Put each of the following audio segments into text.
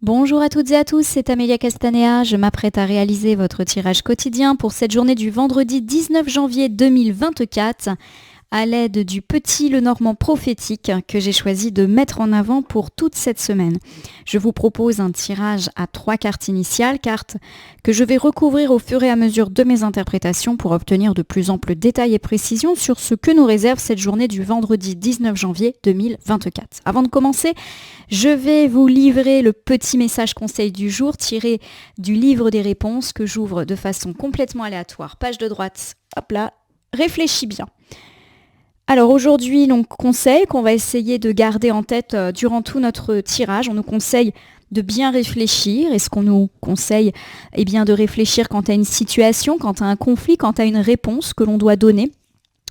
Bonjour à toutes et à tous, c'est Amélia Castanea. Je m'apprête à réaliser votre tirage quotidien pour cette journée du vendredi 19 janvier 2024 à l'aide du petit Lenormand prophétique que j'ai choisi de mettre en avant pour toute cette semaine. Je vous propose un tirage à 3 cartes initiales, cartes que je vais recouvrir au fur et à mesure de mes interprétations pour obtenir de plus amples détails et précisions sur ce que nous réserve cette journée du vendredi 19 janvier 2024. Avant de commencer, je vais vous livrer le petit message conseil du jour tiré du livre des réponses que j'ouvre de façon complètement aléatoire. Page de droite, hop là, réfléchis bien. Alors aujourd'hui, donc conseil qu'on va essayer de garder en tête durant tout notre tirage. On nous conseille de bien réfléchir. Est-ce qu'on nous conseille de réfléchir quant à une situation, quant à un conflit, quant à une réponse que l'on doit donner ?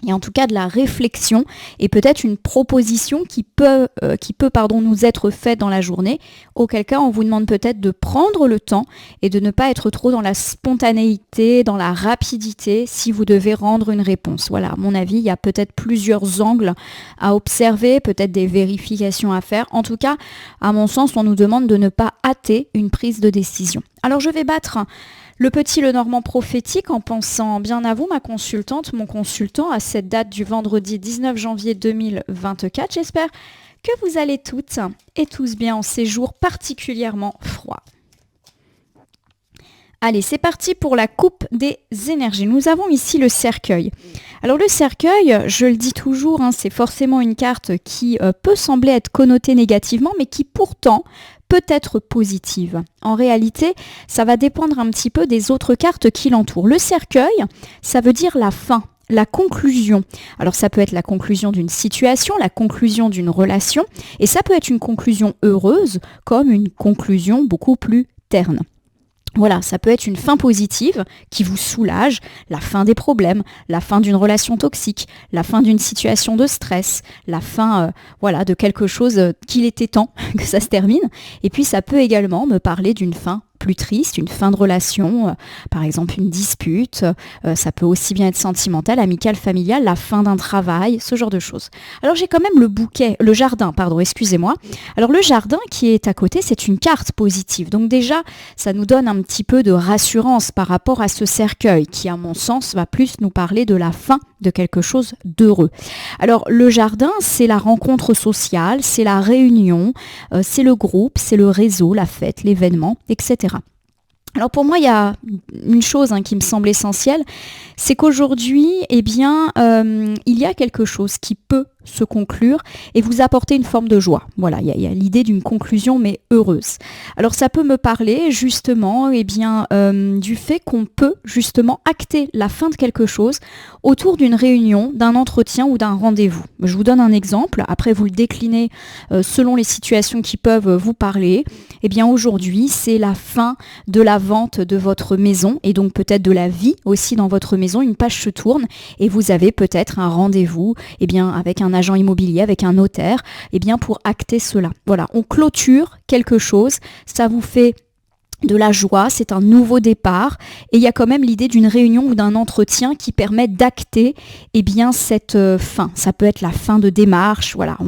Et en tout cas de la réflexion et peut-être une proposition qui peut nous être faite dans la journée, auquel cas on vous demande peut-être de prendre le temps et de ne pas être trop dans la spontanéité, dans la rapidité si vous devez rendre une réponse. Voilà, à mon avis, il y a peut-être plusieurs angles à observer, peut-être des vérifications à faire. En tout cas, à mon sens, on nous demande de ne pas hâter une prise de décision. Alors je vais battre le petit Lenormand prophétique en pensant bien à vous, ma consultante, mon consultant, à cette date du vendredi 19 janvier 2024. J'espère que vous allez toutes et tous bien en ces jours particulièrement froids. Allez, c'est parti pour la coupe des énergies. Nous avons ici le cercueil. Alors le cercueil, je le dis toujours, c'est forcément une carte qui peut sembler être connotée négativement, mais qui pourtant peut être positive. En réalité, ça va dépendre un petit peu des autres cartes qui l'entourent. Le cercueil, ça veut dire la fin, la conclusion. Alors ça peut être la conclusion d'une situation, la conclusion d'une relation, et ça peut être une conclusion heureuse comme une conclusion beaucoup plus terne. Voilà, ça peut être une fin positive qui vous soulage, la fin des problèmes, la fin d'une relation toxique, la fin d'une situation de stress, la fin de quelque chose qu'il était temps que ça se termine. Et puis ça peut également me parler d'une fin plus triste, une fin de relation, par exemple une dispute, ça peut aussi bien être sentimental, amical, familial, la fin d'un travail, ce genre de choses. Alors j'ai quand même le jardin, excusez-moi. Alors le jardin qui est à côté, c'est une carte positive. Donc déjà, ça nous donne un petit peu de rassurance par rapport à ce cercueil qui, à mon sens, va plus nous parler de la fin de quelque chose d'heureux. Alors le jardin, c'est la rencontre sociale, c'est la réunion, c'est le groupe, c'est le réseau, la fête, l'événement, etc. Alors pour moi, il y a une chose qui me semble essentielle, c'est qu'aujourd'hui, il y a quelque chose qui peut se conclure et vous apporter une forme de joie. Voilà, il y a l'idée d'une conclusion mais heureuse. Alors ça peut me parler justement du fait qu'on peut justement acter la fin de quelque chose autour d'une réunion, d'un entretien ou d'un rendez-vous. Je vous donne un exemple, après vous le déclinez selon les situations qui peuvent vous parler. Aujourd'hui, c'est la fin de la vente de votre maison et donc peut-être de la vie aussi dans votre maison. Une page se tourne et vous avez peut-être un rendez-vous avec un agent immobilier, avec un notaire, pour acter cela. Voilà, on clôture quelque chose, ça vous fait de la joie, c'est un nouveau départ et il y a quand même l'idée d'une réunion ou d'un entretien qui permet d'acter cette fin. Ça peut être la fin de démarche, voilà.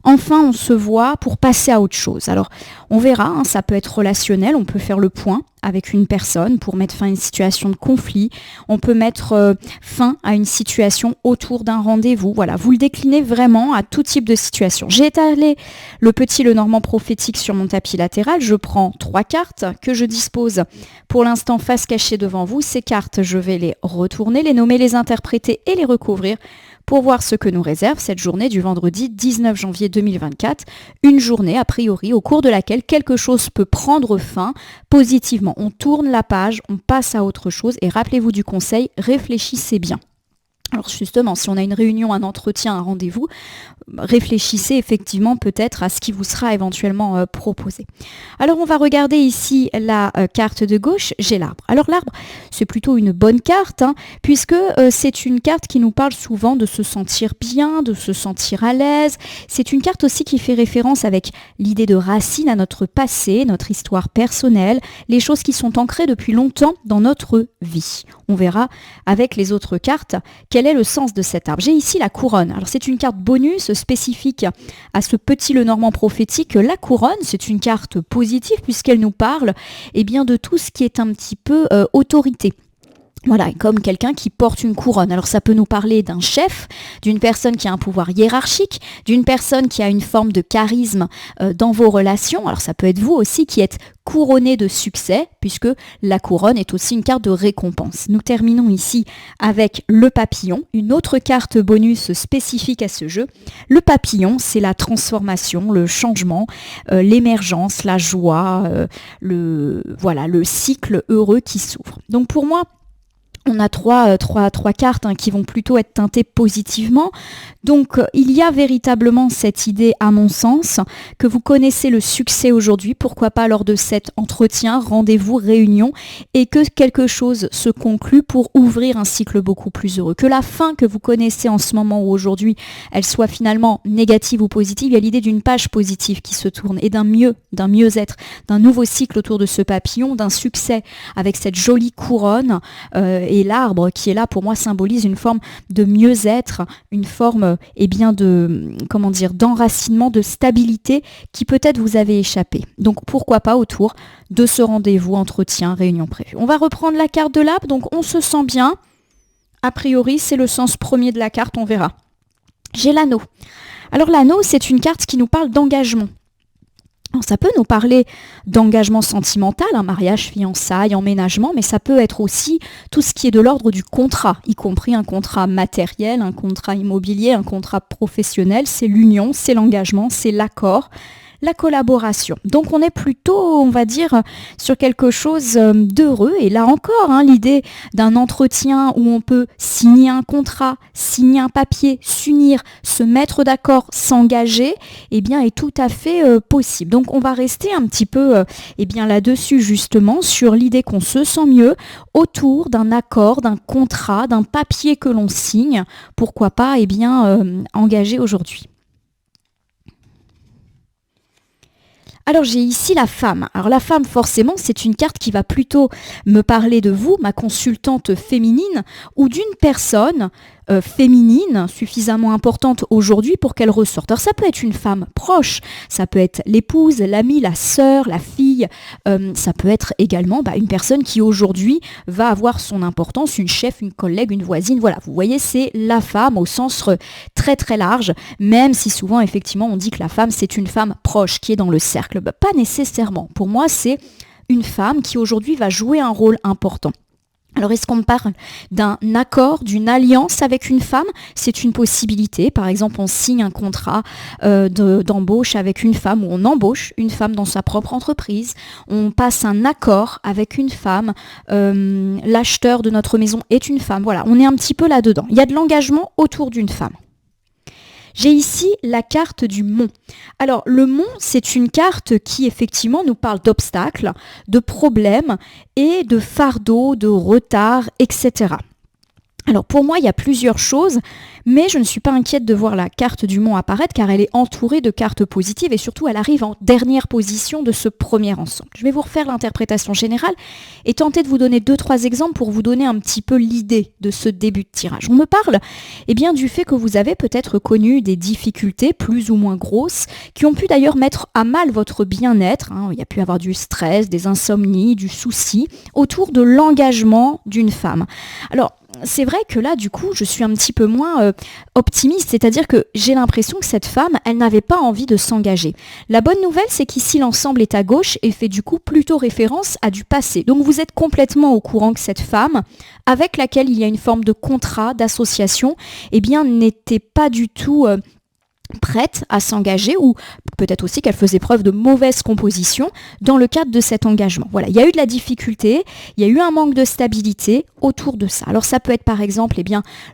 Enfin, on se voit pour passer à autre chose. Alors, on verra, ça peut être relationnel, on peut faire le point avec une personne pour mettre fin à une situation de conflit. On peut mettre fin à une situation autour d'un rendez-vous. Voilà, vous le déclinez vraiment à tout type de situation. J'ai étalé le petit Lenormand prophétique sur mon tapis latéral. Je prends 3 cartes que je dispose pour l'instant face cachée devant vous. Ces cartes, je vais les retourner, les nommer, les interpréter et les recouvrir pour voir ce que nous réserve cette journée du vendredi 19 janvier 2024, une journée a priori au cours de laquelle quelque chose peut prendre fin positivement. On tourne la page, on passe à autre chose et rappelez-vous du conseil, réfléchissez bien. Alors justement, si on a une réunion, un entretien, un rendez-vous, réfléchissez effectivement peut-être à ce qui vous sera éventuellement proposé. Alors on va regarder ici la carte de gauche, j'ai l'arbre. Alors l'arbre, c'est plutôt une bonne carte, puisque c'est une carte qui nous parle souvent de se sentir bien, de se sentir à l'aise. C'est une carte aussi qui fait référence avec l'idée de racine à notre passé, notre histoire personnelle, les choses qui sont ancrées depuis longtemps dans notre vie. On verra avec les autres cartes quelle quel est le sens de cet arbre? J'ai ici la couronne. Alors c'est une carte bonus spécifique à ce petit Lenormand prophétique. La couronne, c'est une carte positive puisqu'elle nous parle bien, de tout ce qui est un petit peu autorité. Voilà, comme quelqu'un qui porte une couronne. Alors ça peut nous parler d'un chef, d'une personne qui a un pouvoir hiérarchique, d'une personne qui a une forme de charisme dans vos relations. Alors ça peut être vous aussi qui êtes couronné de succès, puisque la couronne est aussi une carte de récompense. Nous terminons ici avec le papillon, une autre carte bonus spécifique à ce jeu. Le papillon, c'est la transformation, le changement, l'émergence, la joie, le cycle heureux qui s'ouvre. Donc pour moi, on a trois cartes qui vont plutôt être teintées positivement. Donc, il y a véritablement cette idée, à mon sens, que vous connaissez le succès aujourd'hui, pourquoi pas lors de cet entretien, rendez-vous, réunion, et que quelque chose se conclut pour ouvrir un cycle beaucoup plus heureux. Que la fin que vous connaissez en ce moment ou aujourd'hui, elle soit finalement négative ou positive, il y a l'idée d'une page positive qui se tourne et d'un mieux-être, d'un nouveau cycle autour de ce papillon, d'un succès avec cette jolie couronne, et l'arbre qui est là pour moi symbolise une forme de mieux-être, une forme d'enracinement, de stabilité qui peut-être vous avait échappé. Donc pourquoi pas autour de ce rendez-vous, entretien, réunion prévue. On va reprendre la carte de l'arbre, donc on se sent bien. A priori, c'est le sens premier de la carte, on verra. J'ai l'anneau. Alors l'anneau, c'est une carte qui nous parle d'engagement. Alors, ça peut nous parler d'engagement sentimental, un mariage, fiançailles, emménagement, mais ça peut être aussi tout ce qui est de l'ordre du contrat, y compris un contrat matériel, un contrat immobilier, un contrat professionnel. C'est l'union, c'est l'engagement, c'est l'accord, la collaboration. Donc on est plutôt, on va dire, sur quelque chose d'heureux. Et là encore, l'idée d'un entretien où on peut signer un contrat, signer un papier, s'unir, se mettre d'accord, s'engager, est tout à fait possible. Donc on va rester un petit peu là-dessus justement, sur l'idée qu'on se sent mieux autour d'un accord, d'un contrat, d'un papier que l'on signe, pourquoi pas engagé aujourd'hui. Alors j'ai ici la femme. Alors la femme, forcément, c'est une carte qui va plutôt me parler de vous, ma consultante féminine, ou d'une personne féminine suffisamment importante aujourd'hui pour qu'elle ressorte. Alors ça peut être une femme proche, ça peut être l'épouse, l'amie, la sœur, la fille, ça peut être également une personne qui aujourd'hui va avoir son importance, une chef, une collègue, une voisine. Voilà, vous voyez, c'est la femme au sens très très large, même si souvent effectivement on dit que la femme c'est une femme proche qui est dans le cercle. Pas nécessairement. Pour moi, c'est une femme qui aujourd'hui va jouer un rôle important. Alors, est-ce qu'on parle d'un accord, d'une alliance avec une femme? C'est une possibilité. Par exemple, on signe un contrat d'embauche avec une femme, ou on embauche une femme dans sa propre entreprise. On passe un accord avec une femme. L'acheteur de notre maison est une femme. Voilà, on est un petit peu là-dedans. Il y a de l'engagement autour d'une femme. J'ai ici la carte du mont. Alors, le mont, c'est une carte qui, effectivement, nous parle d'obstacles, de problèmes et de fardeaux, de retards, etc. Alors, pour moi, il y a plusieurs choses, mais je ne suis pas inquiète de voir la carte du mont apparaître car elle est entourée de cartes positives et surtout, elle arrive en dernière position de ce premier ensemble. Je vais vous refaire l'interprétation générale et tenter de vous donner 2-3 exemples pour vous donner un petit peu l'idée de ce début de tirage. On me parle du fait que vous avez peut-être connu des difficultés plus ou moins grosses qui ont pu d'ailleurs mettre à mal votre bien-être. Il y a pu avoir du stress, des insomnies, du souci autour de l'engagement d'une femme. Alors, c'est vrai que là, du coup, je suis un petit peu moins optimiste, c'est-à-dire que j'ai l'impression que cette femme, elle n'avait pas envie de s'engager. La bonne nouvelle, c'est qu'ici, l'ensemble est à gauche et fait du coup plutôt référence à du passé. Donc, vous êtes complètement au courant que cette femme, avec laquelle il y a une forme de contrat, d'association, n'était pas du tout prête à s'engager, ou peut-être aussi qu'elle faisait preuve de mauvaise composition dans le cadre de cet engagement. Voilà, il y a eu de la difficulté, il y a eu un manque de stabilité autour de ça. Alors ça peut être par exemple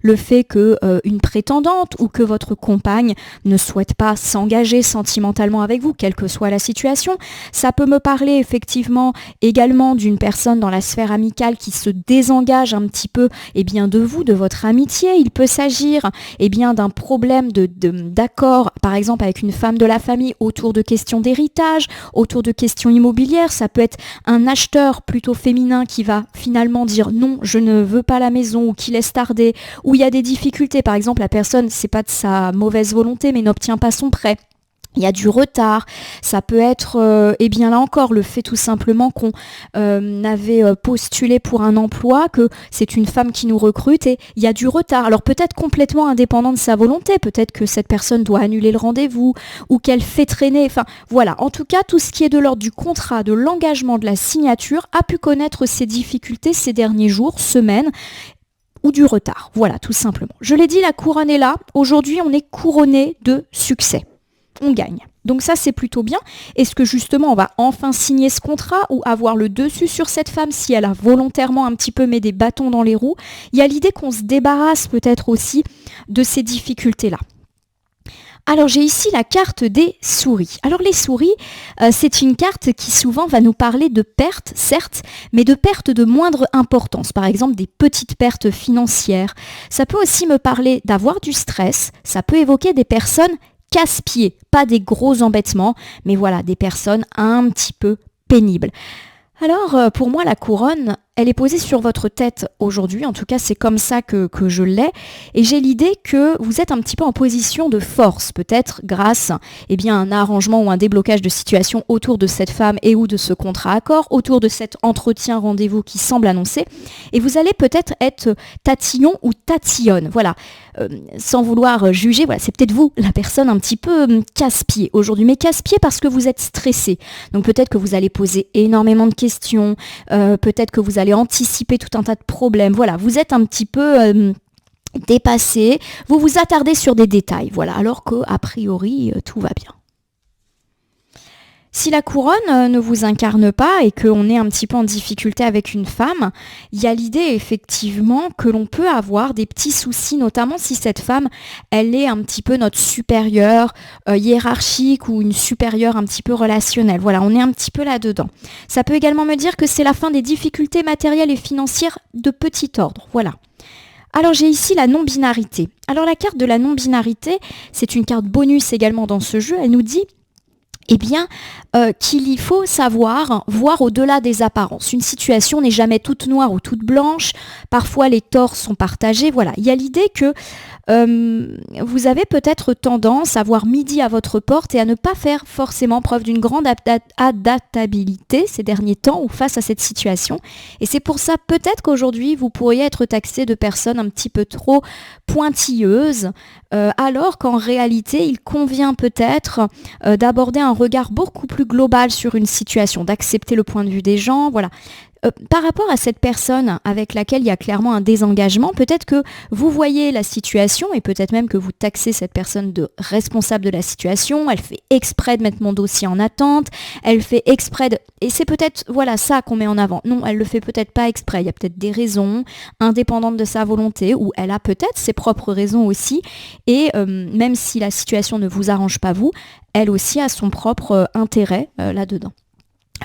le fait que une prétendante ou que votre compagne ne souhaite pas s'engager sentimentalement avec vous, quelle que soit la situation. Ça peut me parler effectivement également d'une personne dans la sphère amicale qui se désengage un petit peu de vous, de votre amitié. Il peut s'agir d'un problème d'accord désaccord, par exemple avec une femme de la famille autour de questions d'héritage, autour de questions immobilières. Ça peut être un acheteur plutôt féminin qui va finalement dire non, je ne veux pas la maison, ou qui laisse tarder, ou il y a des difficultés. Par exemple, la personne, c'est pas de sa mauvaise volonté, mais n'obtient pas son prêt. Il y a du retard, ça peut être, et bien là encore, le fait tout simplement qu'on avait postulé pour un emploi, que c'est une femme qui nous recrute et il y a du retard. Alors peut-être complètement indépendant de sa volonté, peut-être que cette personne doit annuler le rendez-vous ou qu'elle fait traîner, enfin voilà. En tout cas, tout ce qui est de l'ordre du contrat, de l'engagement, de la signature, a pu connaître ces difficultés ces derniers jours, semaines, ou du retard. Voilà, tout simplement. Je l'ai dit, la couronne est là. Aujourd'hui, on est couronné de succès. On gagne. Donc ça, c'est plutôt bien. Est-ce que justement, on va enfin signer ce contrat ou avoir le dessus sur cette femme si elle a volontairement un petit peu mis des bâtons dans les roues? Il y a l'idée qu'on se débarrasse peut-être aussi de ces difficultés-là. Alors j'ai ici la carte des souris. Alors les souris, c'est une carte qui souvent va nous parler de pertes, certes, mais de pertes de moindre importance. Par exemple, des petites pertes financières. Ça peut aussi me parler d'avoir du stress. Ça peut évoquer des personnes casse-pieds, pas des gros embêtements, mais voilà, des personnes un petit peu pénibles. Alors, pour moi, la couronne, elle est posée sur votre tête aujourd'hui. En tout cas, c'est comme ça que je l'ai. Et j'ai l'idée que vous êtes un petit peu en position de force, peut-être grâce à un arrangement ou un déblocage de situation autour de cette femme et ou de ce contrat accord, autour de cet entretien rendez-vous qui semble annoncé. Et vous allez peut-être être tatillon ou tatillonne. Voilà. Sans vouloir juger, voilà, c'est peut-être vous, la personne un petit peu casse-pied aujourd'hui. Mais casse-pied parce que vous êtes stressé. Donc peut-être que vous allez poser énormément de questions, peut-être que vous allez anticiper tout un tas de problèmes. Voilà, vous êtes un petit peu dépassé, vous vous attardez sur des détails, voilà, alors qu'a priori, tout va bien. Si la couronne ne vous incarne pas et qu'on est un petit peu en difficulté avec une femme, il y a l'idée effectivement que l'on peut avoir des petits soucis, notamment si cette femme, elle est un petit peu notre supérieure hiérarchique ou une supérieure un petit peu relationnelle. Voilà, on est un petit peu là-dedans. Ça peut également me dire que c'est la fin des difficultés matérielles et financières de petit ordre. Voilà. Alors j'ai ici la non-binarité. Alors la carte de la non-binarité, c'est une carte bonus également dans ce jeu. Elle nous dit qu'il y faut savoir voir au-delà des apparences. Une situation n'est jamais toute noire ou toute blanche. Parfois, les torts sont partagés. Voilà, il y a l'idée que vous avez peut-être tendance à voir midi à votre porte et à ne pas faire forcément preuve d'une grande adaptabilité ces derniers temps ou face à cette situation. Et c'est pour ça peut-être qu'aujourd'hui, vous pourriez être taxé de personnes un petit peu trop pointilleuses, alors qu'en réalité, il convient peut-être d'aborder un regard beaucoup plus global sur une situation, d'accepter le point de vue des gens, voilà. Par rapport à cette personne avec laquelle il y a clairement un désengagement, peut-être que vous voyez la situation et peut-être même que vous taxez cette personne de responsable de la situation, elle fait exprès de mettre mon dossier en attente, elle fait exprès de... Et c'est peut-être voilà ça qu'on met en avant. Non, elle le fait peut-être pas exprès, il y a peut-être des raisons indépendantes de sa volonté ou elle a peut-être ses propres raisons aussi et même si la situation ne vous arrange pas vous, elle aussi a son propre intérêt là-dedans.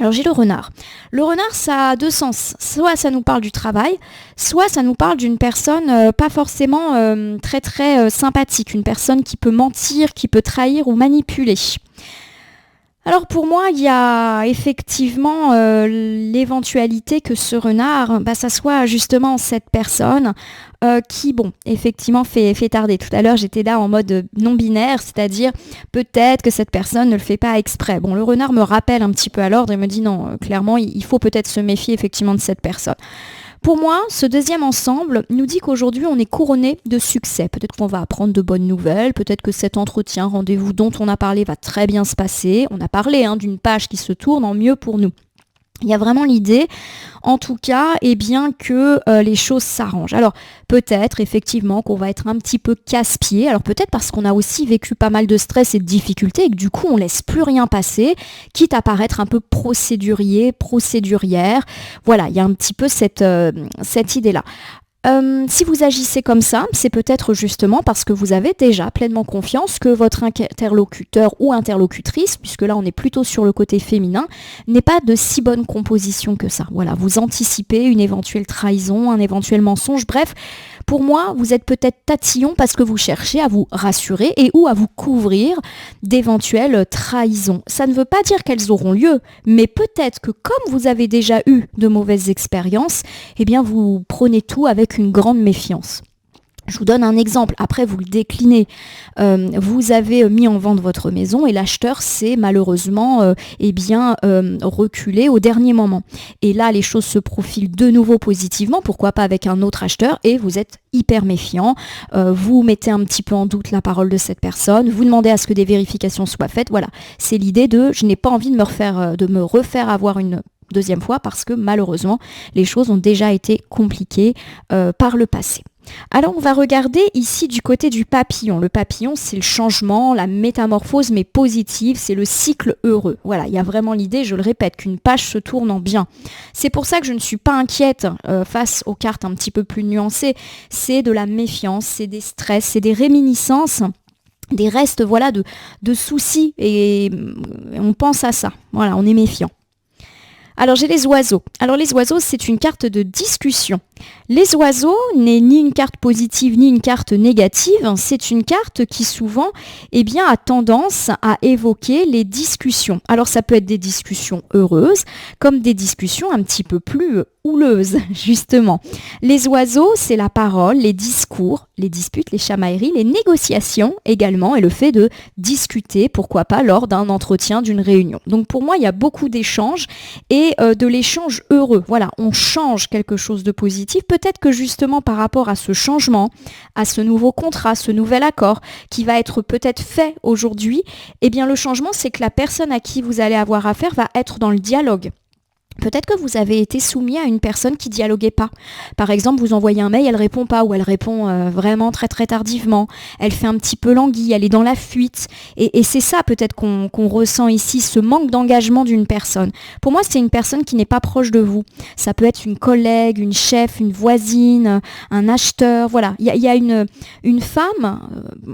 Alors j'ai le renard. Le renard, ça a deux sens. Soit ça nous parle du travail, soit ça nous parle d'une personne pas forcément très très sympathique, une personne qui peut mentir, qui peut trahir ou manipuler. Alors pour moi, il y a effectivement l'éventualité que ce renard, ça soit justement cette personne qui, effectivement fait tarder. Tout à l'heure, j'étais là en mode non-binaire, c'est-à-dire peut-être que cette personne ne le fait pas exprès. Bon, le renard me rappelle un petit peu à l'ordre et me dit non, clairement, il faut peut-être se méfier effectivement de cette personne. Pour moi, ce deuxième ensemble nous dit qu'aujourd'hui, on est couronné de succès. Peut-être qu'on va apprendre de bonnes nouvelles, peut-être que cet entretien, rendez-vous dont on a parlé va très bien se passer. On a parlé d'une page qui se tourne en mieux pour nous. Il y a vraiment l'idée, en tout cas, que les choses s'arrangent. Alors, peut-être effectivement qu'on va être un petit peu casse-pied. Alors, peut-être parce qu'on a aussi vécu pas mal de stress et de difficultés et que du coup, on laisse plus rien passer, quitte à paraître un peu procédurière. Voilà, il y a un petit peu cette idée-là. Si vous agissez comme ça, c'est peut-être justement parce que vous avez déjà pleinement confiance que votre interlocuteur ou interlocutrice, puisque là on est plutôt sur le côté féminin, n'est pas de si bonne composition que ça. Voilà, vous anticipez une éventuelle trahison, un éventuel mensonge, bref, pour moi, vous êtes peut-être tatillon parce que vous cherchez à vous rassurer et ou à vous couvrir d'éventuelles trahisons. Ça ne veut pas dire qu'elles auront lieu, mais peut-être que comme vous avez déjà eu de mauvaises expériences, eh bien vous prenez tout avec une grande méfiance. Je vous donne un exemple, après vous le déclinez. Vous avez mis en vente votre maison et l'acheteur s'est malheureusement reculé au dernier moment. Et là, les choses se profilent de nouveau positivement, pourquoi pas avec un autre acheteur, et vous êtes hyper méfiant. Vous mettez un petit peu en doute la parole de cette personne, vous demandez à ce que des vérifications soient faites. Voilà, c'est l'idée de je n'ai pas envie de me refaire avoir une deuxième fois parce que malheureusement, les choses ont déjà été compliquées par le passé. Alors on va regarder ici du côté du papillon. Le papillon, c'est le changement, la métamorphose, mais positive, c'est le cycle heureux. Voilà, il y a vraiment l'idée, je le répète, qu'une page se tourne en bien. C'est pour ça que je ne suis pas inquiète face aux cartes un petit peu plus nuancées. C'est de la méfiance, c'est des stress, c'est des réminiscences, des restes de soucis, et on pense à ça. Voilà, on est méfiant. Alors j'ai les oiseaux. Alors les oiseaux, c'est une carte de discussion. Les oiseaux n'est ni une carte positive ni une carte négative, c'est une carte qui souvent a tendance à évoquer les discussions. Alors ça peut être des discussions heureuses comme des discussions un petit peu plus houleuses, justement. Les oiseaux, c'est la parole, les discours, les disputes, les chamailleries, les négociations également, et le fait de discuter, pourquoi pas, lors d'un entretien, d'une réunion. Donc pour moi, il y a beaucoup d'échanges et de l'échange heureux. Voilà, on change quelque chose de positif. Peut-être que justement par rapport à ce changement, à ce nouveau contrat, ce nouvel accord qui va être peut-être fait aujourd'hui, le changement, c'est que la personne à qui vous allez avoir affaire va être dans le dialogue. Peut-être que vous avez été soumis à une personne qui dialoguait pas. Par exemple, vous envoyez un mail, elle répond pas, ou elle répond vraiment très très tardivement. Elle fait un petit peu languie, elle est dans la fuite. Et c'est ça peut-être qu'on ressent ici, ce manque d'engagement d'une personne. Pour moi, c'est une personne qui n'est pas proche de vous. Ça peut être une collègue, une chef, une voisine, un acheteur. Voilà, il y a une femme,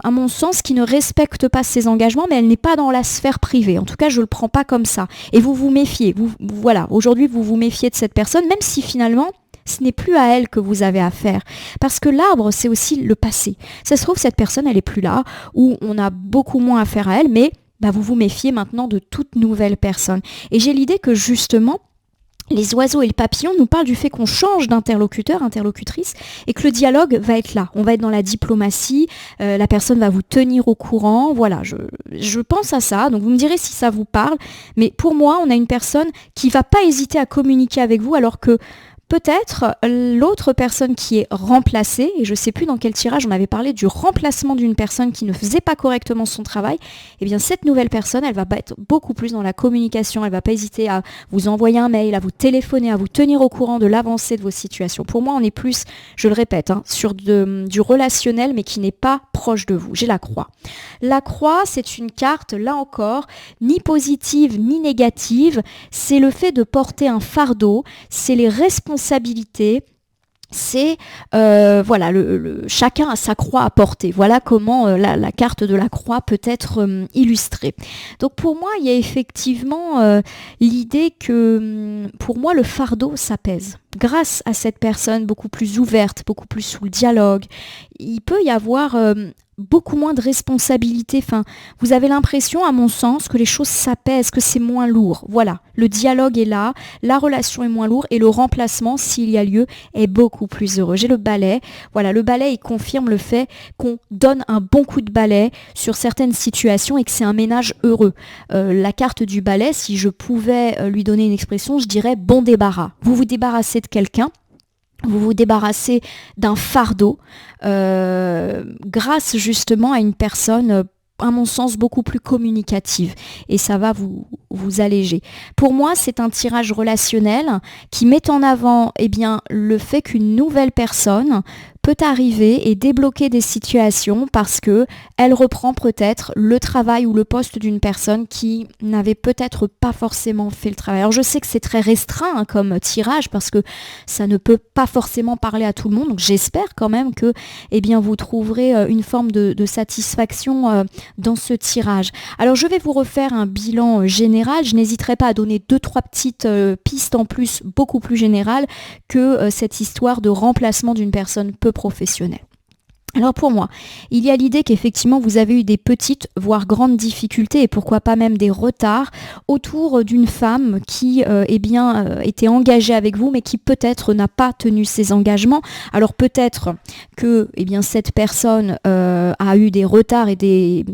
à mon sens, qui ne respecte pas ses engagements, mais elle n'est pas dans la sphère privée. En tout cas, je le prends pas comme ça. Et vous vous méfiez. Voilà, aujourd'hui, vous vous méfiez de cette personne, même si finalement, ce n'est plus à elle que vous avez affaire. Parce que l'arbre, c'est aussi le passé. Ça se trouve, cette personne, elle n'est plus là, ou on a beaucoup moins affaire à elle, mais vous vous méfiez maintenant de toute nouvelle personne. Et j'ai l'idée que justement, les oiseaux et le papillon nous parlent du fait qu'on change d'interlocuteur, interlocutrice, et que le dialogue va être là. On va être dans la diplomatie, la personne va vous tenir au courant. Voilà, je pense à ça. Donc vous me direz si ça vous parle. Mais pour moi, on a une personne qui ne va pas hésiter à communiquer avec vous, alors que peut-être l'autre personne qui est remplacée, et je ne sais plus dans quel tirage on avait parlé du remplacement d'une personne qui ne faisait pas correctement son travail, cette nouvelle personne, elle va être beaucoup plus dans la communication, elle ne va pas hésiter à vous envoyer un mail, à vous téléphoner, à vous tenir au courant de l'avancée de vos situations. Pour moi, on est plus, je le répète, sur du relationnel, mais qui n'est pas proche de vous. J'ai la croix. La croix, c'est une carte, là encore, ni positive ni négative, c'est le fait de porter un fardeau, c'est les responsabilités, c'est chacun a sa croix à porter. Voilà comment la carte de la croix peut être illustrée. Donc pour moi, il y a effectivement l'idée que pour moi, le fardeau s'apaise. Grâce à cette personne beaucoup plus ouverte, beaucoup plus sous le dialogue, il peut y avoir beaucoup moins de responsabilité. Enfin, vous avez l'impression, à mon sens, que les choses s'apaisent, que c'est moins lourd. Voilà, le dialogue est là, la relation est moins lourde et le remplacement, s'il y a lieu, est beaucoup plus heureux. J'ai le balai. Voilà, le balai, il confirme le fait qu'on donne un bon coup de balai sur certaines situations et que c'est un ménage heureux. La carte du balai, si je pouvais lui donner une expression, je dirais bon débarras. Vous vous débarrassez de quelqu'un, vous vous débarrassez d'un fardeau grâce justement à une personne, à mon sens, beaucoup plus communicative. Et ça va vous alléger. Pour moi, c'est un tirage relationnel qui met en avant le fait qu'une nouvelle personne peut arriver et débloquer des situations parce que elle reprend peut-être le travail ou le poste d'une personne qui n'avait peut-être pas forcément fait le travail. Alors je sais que c'est très restreint comme tirage parce que ça ne peut pas forcément parler à tout le monde, donc j'espère quand même que vous trouverez une forme de satisfaction dans ce tirage. Alors je vais vous refaire un bilan général, je n'hésiterai pas à donner 2-3 petites pistes en plus, beaucoup plus générales que cette histoire de remplacement d'une personne peu professionnelle. Alors pour moi, il y a l'idée qu'effectivement vous avez eu des petites, voire grandes difficultés et pourquoi pas même des retards autour d'une femme qui était engagée avec vous mais qui peut-être n'a pas tenu ses engagements. Alors peut-être que cette personne a eu des retards et des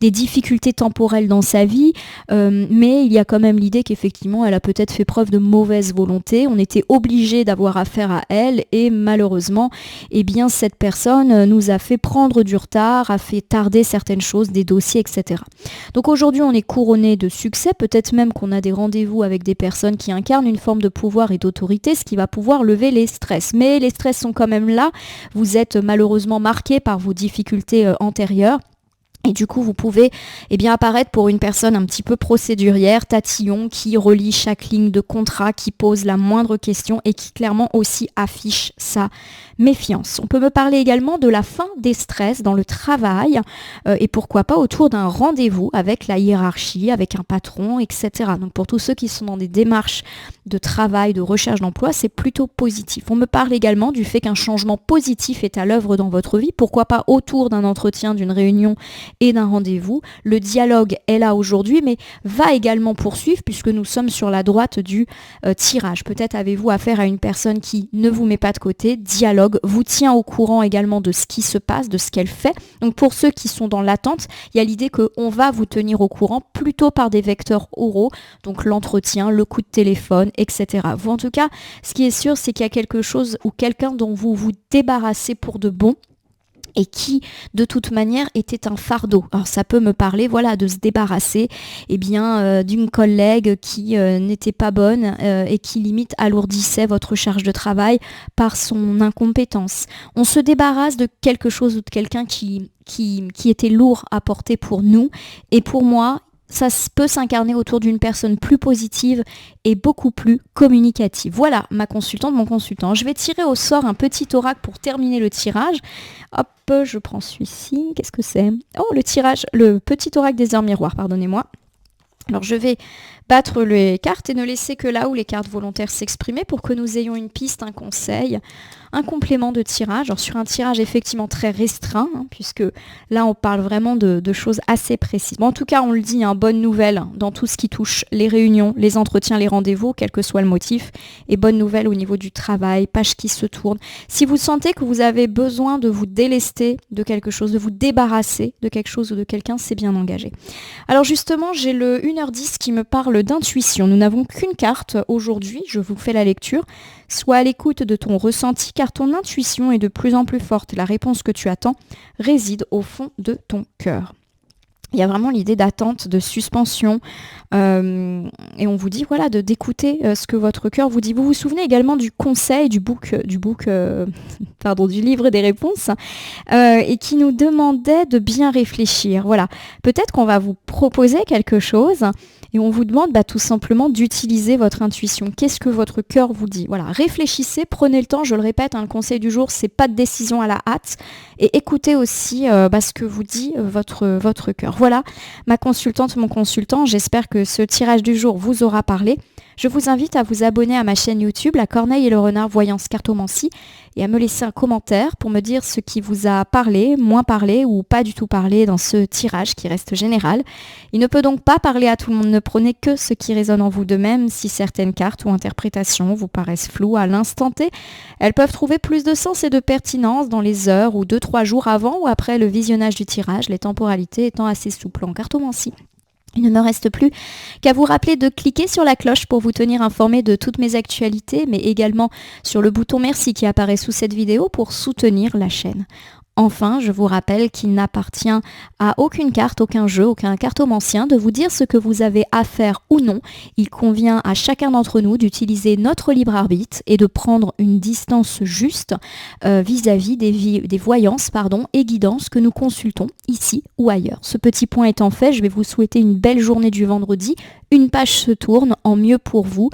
difficultés temporelles dans sa vie, mais il y a quand même l'idée qu'effectivement elle a peut-être fait preuve de mauvaise volonté. On était obligé d'avoir affaire à elle et malheureusement, cette personne nous a fait prendre du retard, a fait tarder certaines choses, des dossiers, etc. Donc aujourd'hui, on est couronné de succès, peut-être même qu'on a des rendez-vous avec des personnes qui incarnent une forme de pouvoir et d'autorité, ce qui va pouvoir lever les stress. Mais les stress sont quand même là, vous êtes malheureusement marqué par vos difficultés antérieures. Et du coup, vous pouvez apparaître pour une personne un petit peu procédurière, tatillon, qui relie chaque ligne de contrat, qui pose la moindre question et qui clairement aussi affiche sa méfiance. On peut me parler également de la fin des stress dans le travail et pourquoi pas autour d'un rendez-vous avec la hiérarchie, avec un patron, etc. Donc pour tous ceux qui sont dans des démarches de travail, de recherche d'emploi, c'est plutôt positif. On me parle également du fait qu'un changement positif est à l'œuvre dans votre vie, pourquoi pas autour d'un entretien, d'une réunion et d'un rendez-vous. Le dialogue est là aujourd'hui, mais va également poursuivre puisque nous sommes sur la droite du tirage. Peut-être avez-vous affaire à une personne qui ne vous met pas de côté, dialogue, vous tient au courant également de ce qui se passe, de ce qu'elle fait. Donc pour ceux qui sont dans l'attente, il y a l'idée qu'on va vous tenir au courant plutôt par des vecteurs oraux, donc l'entretien, le coup de téléphone, etc. Vous, en tout cas, ce qui est sûr, c'est qu'il y a quelque chose ou quelqu'un dont vous vous débarrassez pour de bon, et qui, de toute manière, était un fardeau. Alors ça peut me parler, de se débarrasser d'une collègue qui n'était pas bonne et qui limite alourdissait votre charge de travail par son incompétence. On se débarrasse de quelque chose ou de quelqu'un qui était lourd à porter pour nous. Et pour moi, ça peut s'incarner autour d'une personne plus positive et beaucoup plus communicative. Voilà ma consultante, mon consultant. Je vais tirer au sort un petit oracle pour terminer le tirage. Hop, je prends celui-ci. Qu'est-ce que c'est ? Oh, le petit oracle des heures miroirs, pardonnez-moi. Alors je vais battre les cartes et ne laisser que là où les cartes volontaires s'exprimer pour que nous ayons une piste, un conseil, un complément de tirage. Alors sur un tirage effectivement très restreint, puisque là on parle vraiment de choses assez précises. Bon, en tout cas, on le dit, bonne nouvelle dans tout ce qui touche les réunions, les entretiens, les rendez-vous, quel que soit le motif. Et bonne nouvelle au niveau du travail, page qui se tourne. Si vous sentez que vous avez besoin de vous délester de quelque chose, de vous débarrasser de quelque chose ou de quelqu'un, c'est bien engagé. Alors justement, j'ai le 1h10 qui me parle d'intuition. Nous n'avons qu'une carte aujourd'hui, je vous fais la lecture. Sois à l'écoute de ton ressenti car ton intuition est de plus en plus forte. La réponse que tu attends réside au fond de ton cœur. Il y a vraiment l'idée d'attente, de suspension et on vous dit d'écouter ce que votre cœur vous dit. Vous vous souvenez également du conseil du livre des réponses et qui nous demandait de bien réfléchir. Voilà, peut-être qu'on va vous proposer quelque chose et on vous demande tout simplement d'utiliser votre intuition. Qu'est-ce que votre cœur vous dit ? Voilà, réfléchissez, prenez le temps, je le répète, le conseil du jour, c'est pas de décision à la hâte et écoutez aussi ce que vous dit votre cœur. Voilà, ma consultante, mon consultant, j'espère que ce tirage du jour vous aura parlé. Je vous invite à vous abonner à ma chaîne YouTube, La Corneille et le Renard Voyance Cartomancie, et à me laisser un commentaire pour me dire ce qui vous a parlé, moins parlé ou pas du tout parlé dans ce tirage qui reste général. Il ne peut donc pas parler à tout le monde, ne prenez que ce qui résonne en vous de même. Si certaines cartes ou interprétations vous paraissent floues à l'instant T, elles peuvent trouver plus de sens et de pertinence dans les heures ou 2-3 jours avant ou après le visionnage du tirage, les temporalités étant assez souples en cartomancie. Il ne me reste plus qu'à vous rappeler de cliquer sur la cloche pour vous tenir informé de toutes mes actualités, mais également sur le bouton merci qui apparaît sous cette vidéo pour soutenir la chaîne. Enfin, je vous rappelle qu'il n'appartient à aucune carte, aucun jeu, aucun cartomancien de vous dire ce que vous avez à faire ou non. Il convient à chacun d'entre nous d'utiliser notre libre arbitre et de prendre une distance juste vis-à-vis des voyances et guidances que nous consultons ici ou ailleurs. Ce petit point étant fait, je vais vous souhaiter une belle journée du vendredi. Une page se tourne en mieux pour vous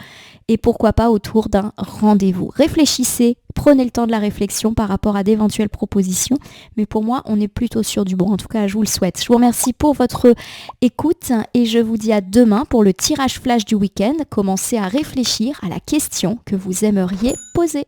et pourquoi pas autour d'un rendez-vous. Réfléchissez, prenez le temps de la réflexion par rapport à d'éventuelles propositions, mais pour moi, on est plutôt sur du bon. En tout cas, je vous le souhaite. Je vous remercie pour votre écoute et je vous dis à demain pour le tirage flash du week-end. Commencez à réfléchir à la question que vous aimeriez poser.